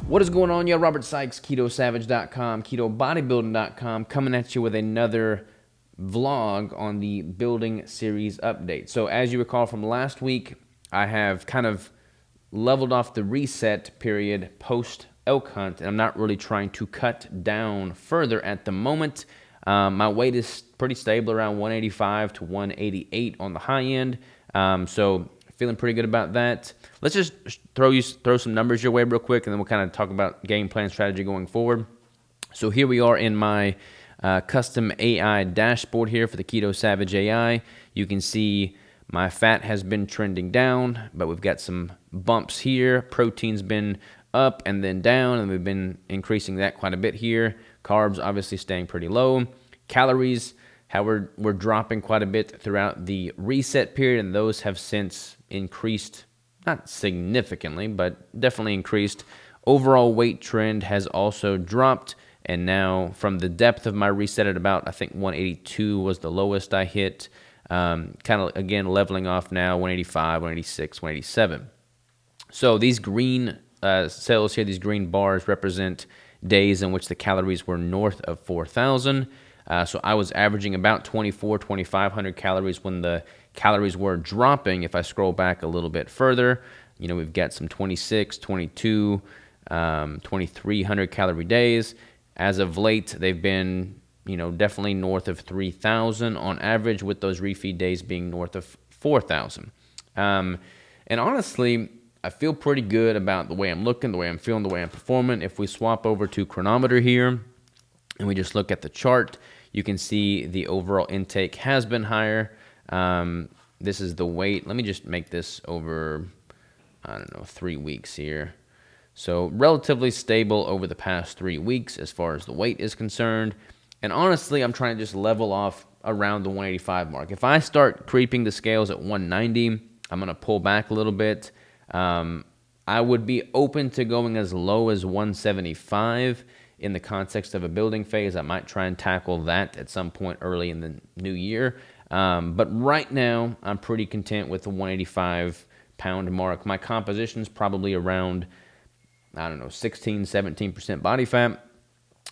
What is going on, y'all? Robert Sykes, KetoSavage.com, KetoBodybuilding.com, coming at you with another vlog on the building series update. So as you recall from last week, I have kind of leveled off the reset period post elk hunt, and I'm not really trying to cut down further at the moment. My weight is pretty stable around 185 to 188 on the high end, so feeling pretty good about that. Let's just throw some numbers your way real quick, and then we'll kind of talk about game plan strategy going forward. So here we are in my custom AI dashboard here for the Keto Savage AI. You can see my fat has been trending down, but we've got some bumps here. Protein's been up and then down, and we've been increasing that quite a bit here. Carbs obviously staying pretty low. Calories, how we're dropping quite a bit throughout the reset period, and those have since increased, not significantly, but definitely increased. Overall weight trend has also dropped, and now from the depth of my reset at about, I think 182 was the lowest I hit, kind of again leveling off now, 185, 186, 187. So these green cells here, these green bars represent days in which the calories were north of 4,000. So I was averaging about 2,500 calories when the calories were dropping. If I scroll back a little bit further, you know, we've got some 26, 22, 2,300 calorie days. As of late, they've been, you know, definitely north of 3,000 on average, with those refeed days being north of 4,000. And honestly, I feel pretty good about the way I'm looking, the way I'm feeling, the way I'm performing. If we swap over to chronometer here and we just look at the chart, you can see the overall intake has been higher. This is the weight. Let me just make this over, I don't know, 3 weeks here. So relatively stable over the past 3 weeks as far as the weight is concerned. And honestly, I'm trying to just level off around the 185 mark. If I start creeping the scales at 190, I'm going to pull back a little bit. I would be open to going as low as 175 in the context of a building phase. I might try and tackle that at some point early in the new year. But right now, I'm pretty content with the 185 pound mark. My composition's probably around, I don't know, 16, 17% body fat.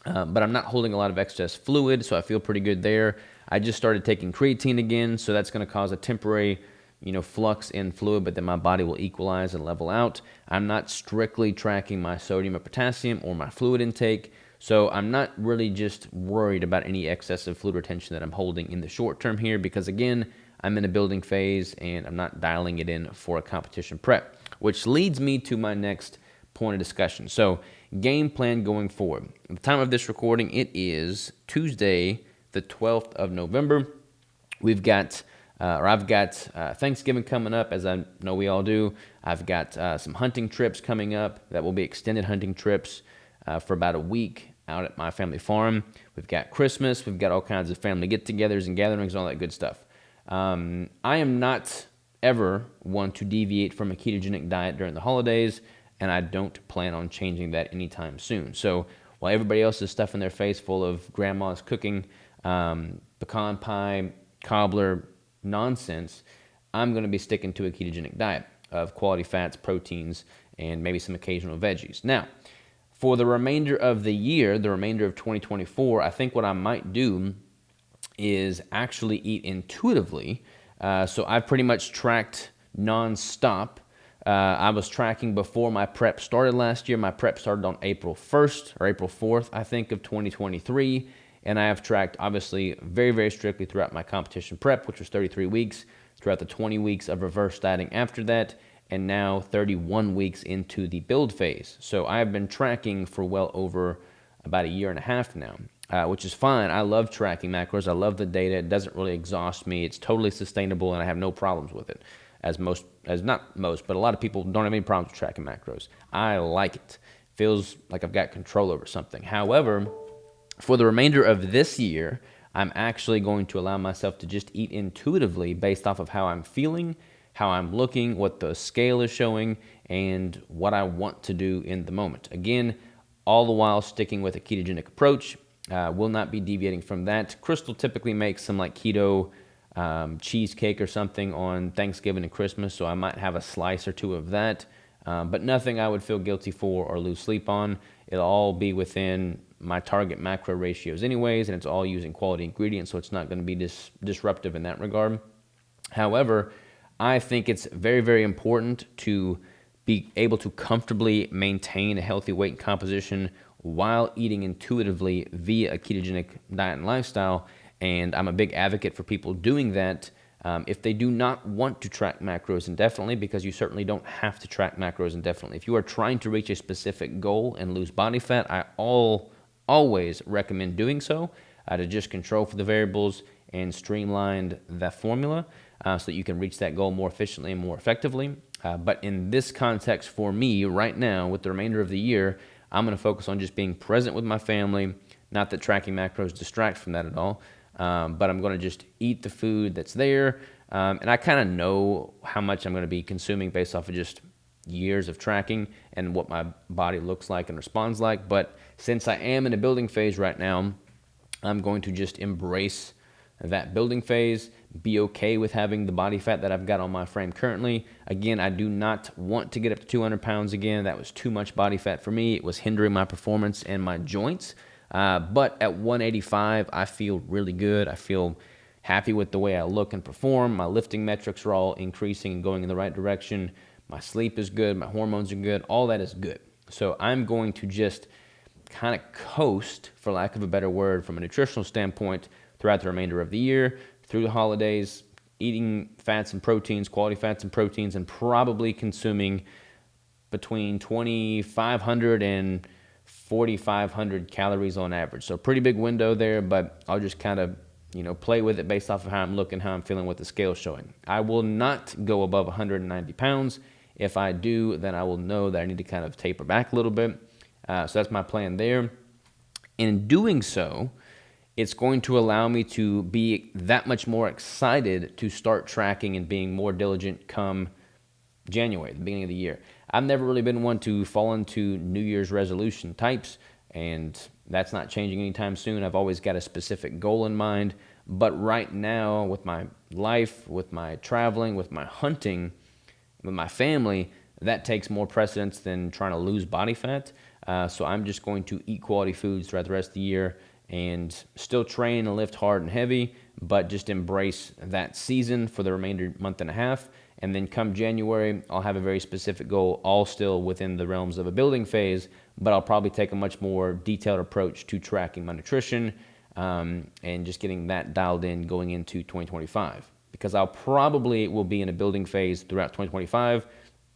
But I'm not holding a lot of excess fluid, so I feel pretty good there. I just started taking creatine again, so that's going to cause a temporary, you know, flux in fluid, but then my body will equalize and level out. I'm not strictly tracking my sodium or potassium or my fluid intake, so I'm not really just worried about any excessive fluid retention that I'm holding in the short term here, because again, I'm in a building phase and I'm not dialing it in for a competition prep, which leads me to my next point of discussion. So game plan going forward. At the time of this recording, it is Tuesday, the 12th of November. I've got Thanksgiving coming up, as I know we all do. I've got some hunting trips coming up that will be extended hunting trips for about a week out at my family farm. We've got Christmas. We've got all kinds of family get-togethers and gatherings, all that good stuff. I am not ever one to deviate from a ketogenic diet during the holidays, and I don't plan on changing that anytime soon. So while everybody else is stuffing their face full of grandma's cooking, pecan pie, cobbler nonsense, I'm going to be sticking to a ketogenic diet of quality fats, proteins, and maybe some occasional veggies. Now, for the remainder of the year, the remainder of 2024, I think what I might do is actually eat intuitively. So I've pretty much tracked nonstop. I was tracking before my prep started last year. My prep started on April 1st or April 4th, I think, of 2023. And I have tracked, obviously, very, very strictly throughout my competition prep, which was 33 weeks, throughout the 20 weeks of reverse dieting after that, and now 31 weeks into the build phase. So I have been tracking for well over about a year and a half now, which is fine. I love tracking macros. I love the data. It doesn't really exhaust me. It's totally sustainable, and I have no problems with it. Not most, but a lot of people don't have any problems with tracking macros. I like it. Feels like I've got control over something. However, for the remainder of this year, I'm actually going to allow myself to just eat intuitively based off of how I'm feeling, how I'm looking, what the scale is showing, and what I want to do in the moment. Again, all the while sticking with a ketogenic approach. Will not be deviating from that. Crystal typically makes some like keto cheesecake or something on Thanksgiving and Christmas, so I might have a slice or two of that, but nothing I would feel guilty for or lose sleep on. It'll all be within my target macro ratios anyways, and it's all using quality ingredients, so it's not going to be disruptive in that regard. However, I think it's very, very important to be able to comfortably maintain a healthy weight and composition while eating intuitively via a ketogenic diet and lifestyle. And I'm a big advocate for people doing that if they do not want to track macros indefinitely, because you certainly don't have to track macros indefinitely. If you are trying to reach a specific goal and lose body fat, I always recommend doing so to just control for the variables and streamline that formula so that you can reach that goal more efficiently and more effectively. But in this context for me right now, with the remainder of the year, I'm going to focus on just being present with my family. Not that tracking macros distract from that at all, but I'm going to just eat the food that's there. And I kind of know how much I'm going to be consuming based off of just years of tracking and what my body looks like and responds like. But since I am in a building phase right now, I'm going to just embrace that building phase, be okay with having the body fat that I've got on my frame currently. Again, I do not want to get up to 200 pounds again. That was too much body fat for me. It was hindering my performance and my joints. But at 185, I feel really good. I feel happy with the way I look and perform. My lifting metrics are all increasing and going in the right direction. My sleep is good. My hormones are good. All that is good. So I'm going to just kind of coast, for lack of a better word, from a nutritional standpoint throughout the remainder of the year, through the holidays, eating fats and proteins, quality fats and proteins, and probably consuming between 2,500 and 4,500 calories on average. So pretty big window there, but I'll just kind of, play with it based off of how I'm looking, how I'm feeling, what the scale's showing. I will not go above 190 pounds. If I do, then I will know that I need to kind of taper back a little bit. So that's my plan there. In doing so, it's going to allow me to be that much more excited to start tracking and being more diligent come January, the beginning of the year. I've never really been one to fall into New Year's resolution types, and that's not changing anytime soon. I've always got a specific goal in mind, but right now with my life, with my traveling, with my hunting, with my family, that takes more precedence than trying to lose body fat. So I'm just going to eat quality foods throughout the rest of the year and still train and lift hard and heavy, but just embrace that season for the remainder month and a half. And then come January, I'll have a very specific goal, all still within the realms of a building phase, but I'll probably take a much more detailed approach to tracking my nutrition and just getting that dialed in going into 2025. Because I'll probably will be in a building phase throughout 2025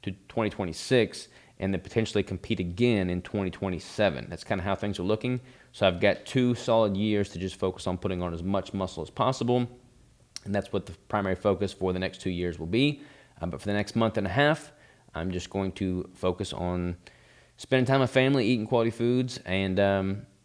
to 2026, and then potentially compete again in 2027. That's kind of how things are looking. So I've got 2 solid years to just focus on putting on as much muscle as possible. And that's what the primary focus for the next 2 years will be. But for the next month and a half, I'm just going to focus on spending time with family, eating quality foods, and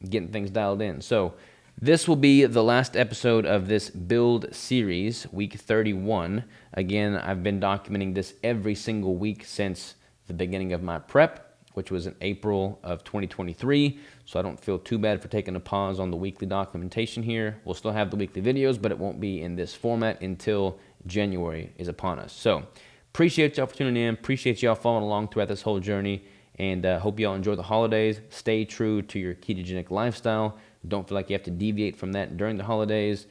getting things dialed in. So this will be the last episode of this build series, week 31. Again, I've been documenting this every single week since the beginning of my prep, which was in April of 2023. So I don't feel too bad for taking a pause on the weekly documentation here. We'll still have the weekly videos, but it won't be in this format until January is upon us. So appreciate y'all for tuning in. Appreciate y'all following along throughout this whole journey. And hope y'all enjoy the holidays. Stay true to your ketogenic lifestyle. Don't feel like you have to deviate from that during the holidays.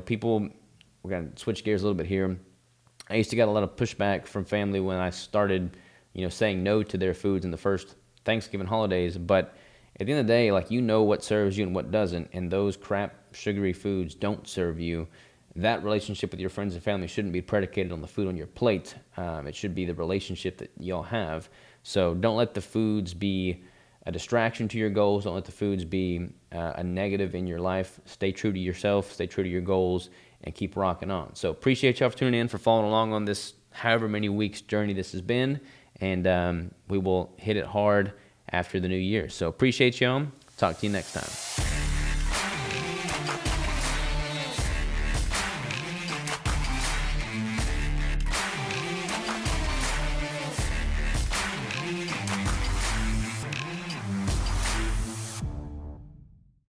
People, we're going to switch gears a little bit here. I used to get a lot of pushback from family when I started saying no to their foods in the first Thanksgiving holidays. But at the end of the day, what serves you and what doesn't, and those crap, sugary foods don't serve you. That relationship with your friends and family shouldn't be predicated on the food on your plate. It should be the relationship that y'all have. So don't let the foods be a distraction to your goals. Don't let the foods be a negative in your life. Stay true to yourself, stay true to your goals, and keep rocking on. So appreciate y'all for tuning in, for following along on this however many weeks journey this has been. And we will hit it hard after the new year. So appreciate y'all. Talk to you next time.